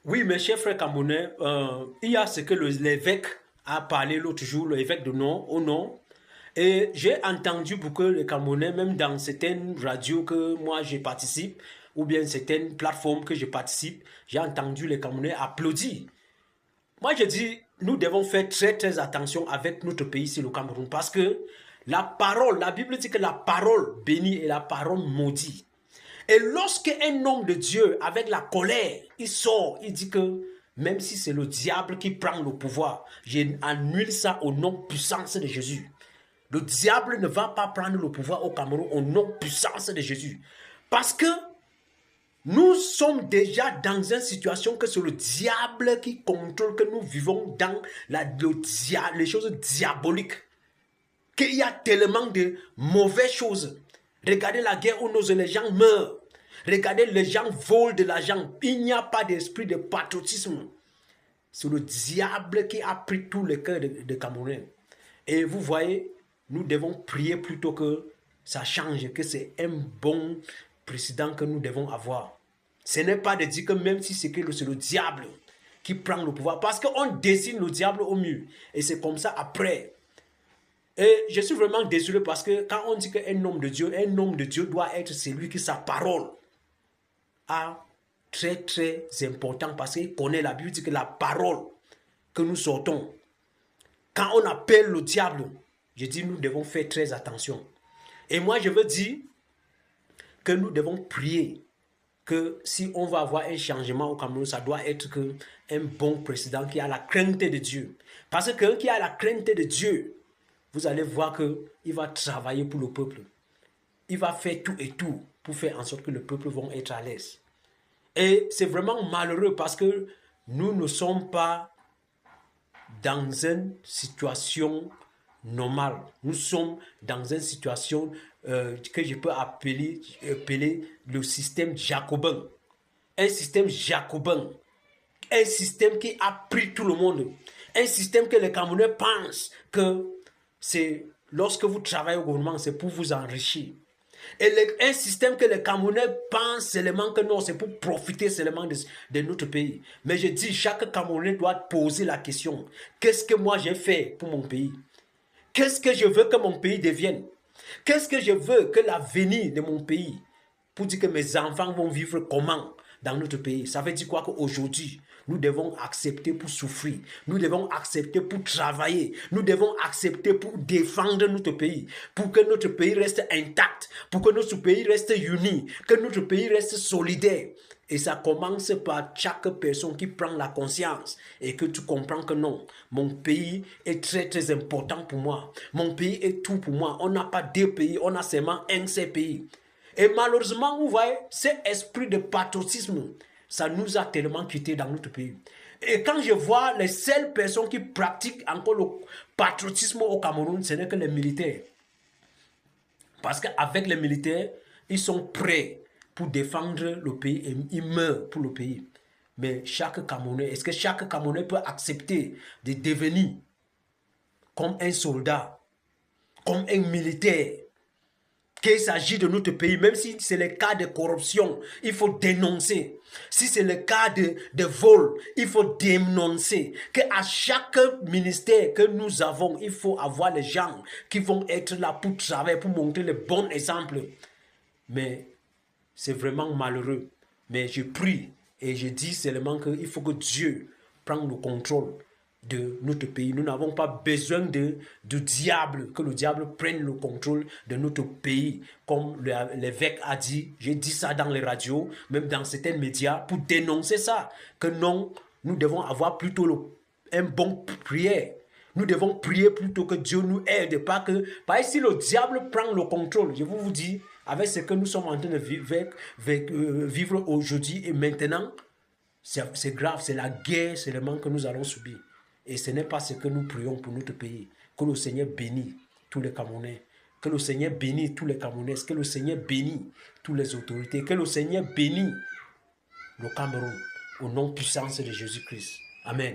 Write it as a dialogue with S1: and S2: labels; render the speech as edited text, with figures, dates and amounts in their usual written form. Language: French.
S1: Oui, mes chers frères camerounais, il y a ce que l'évêque a parlé l'autre jour, l'évêque de nom, au nom. Et j'ai entendu beaucoup les Camerounais, même dans certaines radios que moi je participe, ou bien certaines plateformes que je participe, j'ai entendu les Camerounais applaudir. Moi je dis, nous devons faire très très attention avec notre pays ici, le Cameroun, parce que la parole, la Bible dit que la parole bénie est la parole maudite. Et lorsque un homme de Dieu, avec la colère, il sort, il dit que même si c'est le diable qui prend le pouvoir, j'annule ça au nom puissant de Jésus. Le diable ne va pas prendre le pouvoir au Cameroun au nom puissant de Jésus. Parce que nous sommes déjà dans une situation que c'est le diable qui contrôle, que nous vivons dans les choses diaboliques. Qu'il y a tellement de mauvaises choses. Regardez la guerre où les gens meurent. Regardez, les gens volent de l'argent. Il n'y a pas d'esprit de patriotisme. C'est le diable qui a pris tout le cœur de Camerounais. Et vous voyez, nous devons prier plutôt que ça change, que c'est un bon président que nous devons avoir. Ce n'est pas de dire que même si c'est le diable qui prend le pouvoir, parce qu'on dessine le diable au mur. Et c'est comme ça après. Et je suis vraiment désolé parce que quand on dit qu'un homme de Dieu doit être celui qui sa parole a très très important parce qu'il connaît la Bible, dit que la parole que nous sortons, quand on appelle le diable, je dis nous devons faire très attention. Et moi je veux dire que nous devons prier que si on va avoir un changement au Cameroun, ça doit être un bon président qui a la crainte de Dieu. Parce que quelqu'un qui a la crainte de Dieu, vous allez voir qu'il va travailler pour le peuple. Il va faire tout et tout pour faire en sorte que le peuple va être à l'aise. Et c'est vraiment malheureux parce que nous ne sommes pas dans une situation normale. Nous sommes dans une situation que je peux appeler le système jacobin. Un système jacobin. Un système qui a pris tout le monde. Un système que les Camerounais pensent que c'est lorsque vous travaillez au gouvernement, c'est pour vous enrichir. Et un système que les Camerounais pensent seulement que non, c'est pour profiter seulement de notre pays. Mais je dis, chaque Camerounais doit poser la question. Qu'est-ce que moi j'ai fait pour mon pays? Qu'est-ce que je veux que mon pays devienne? Qu'est-ce que je veux que l'avenir de mon pays, pour dire que mes enfants vont vivre comment dans notre pays? Ça veut dire quoi? Qu'aujourd'hui, nous devons accepter pour souffrir. Nous devons accepter pour travailler. Nous devons accepter pour défendre notre pays. Pour que notre pays reste intact. Pour que notre pays reste uni. Que notre pays reste solidaire. Et ça commence par chaque personne qui prend la conscience et que tu comprends que non, mon pays est très très important pour moi. Mon pays est tout pour moi. On n'a pas deux pays, on a seulement un seul pays. Et malheureusement, vous voyez, cet esprit de patriotisme, ça nous a tellement quittés dans notre pays. Et quand je vois les seules personnes qui pratiquent encore le patriotisme au Cameroun, ce n'est que les militaires. Parce qu'avec les militaires, ils sont prêts pour défendre le pays et ils meurent pour le pays. Mais chaque Camerounais, est-ce que chaque Camerounais peut accepter de devenir comme un soldat, comme un militaire? Qu'il s'agit de notre pays, même si c'est le cas de corruption, il faut dénoncer. Si c'est le cas de vol, il faut dénoncer. Qu'à chaque ministère que nous avons, il faut avoir les gens qui vont être là pour travailler, pour montrer le bon exemple. Mais c'est vraiment malheureux. Mais je prie et je dis seulement qu'il faut que Dieu prenne le contrôle de notre pays. Nous n'avons pas besoin du diable, que le diable prenne le contrôle de notre pays. Comme l'évêque a dit, j'ai dit ça dans les radios, même dans certains médias, pour dénoncer ça. Que non, nous devons avoir plutôt un bon prière. Nous devons prier plutôt que Dieu nous aide. Pas que, si le diable prend le contrôle, je vous dis, avec ce que nous sommes en train de vivre aujourd'hui et maintenant, c'est grave, c'est la guerre seulement que nous allons subir. Et ce n'est pas ce que nous prions pour notre pays. Que le Seigneur bénisse tous les Camerounais. Que le Seigneur bénisse tous les Camerounais. Que le Seigneur bénisse toutes les autorités. Que le Seigneur bénisse le Cameroun au nom puissant de Jésus-Christ. Amen.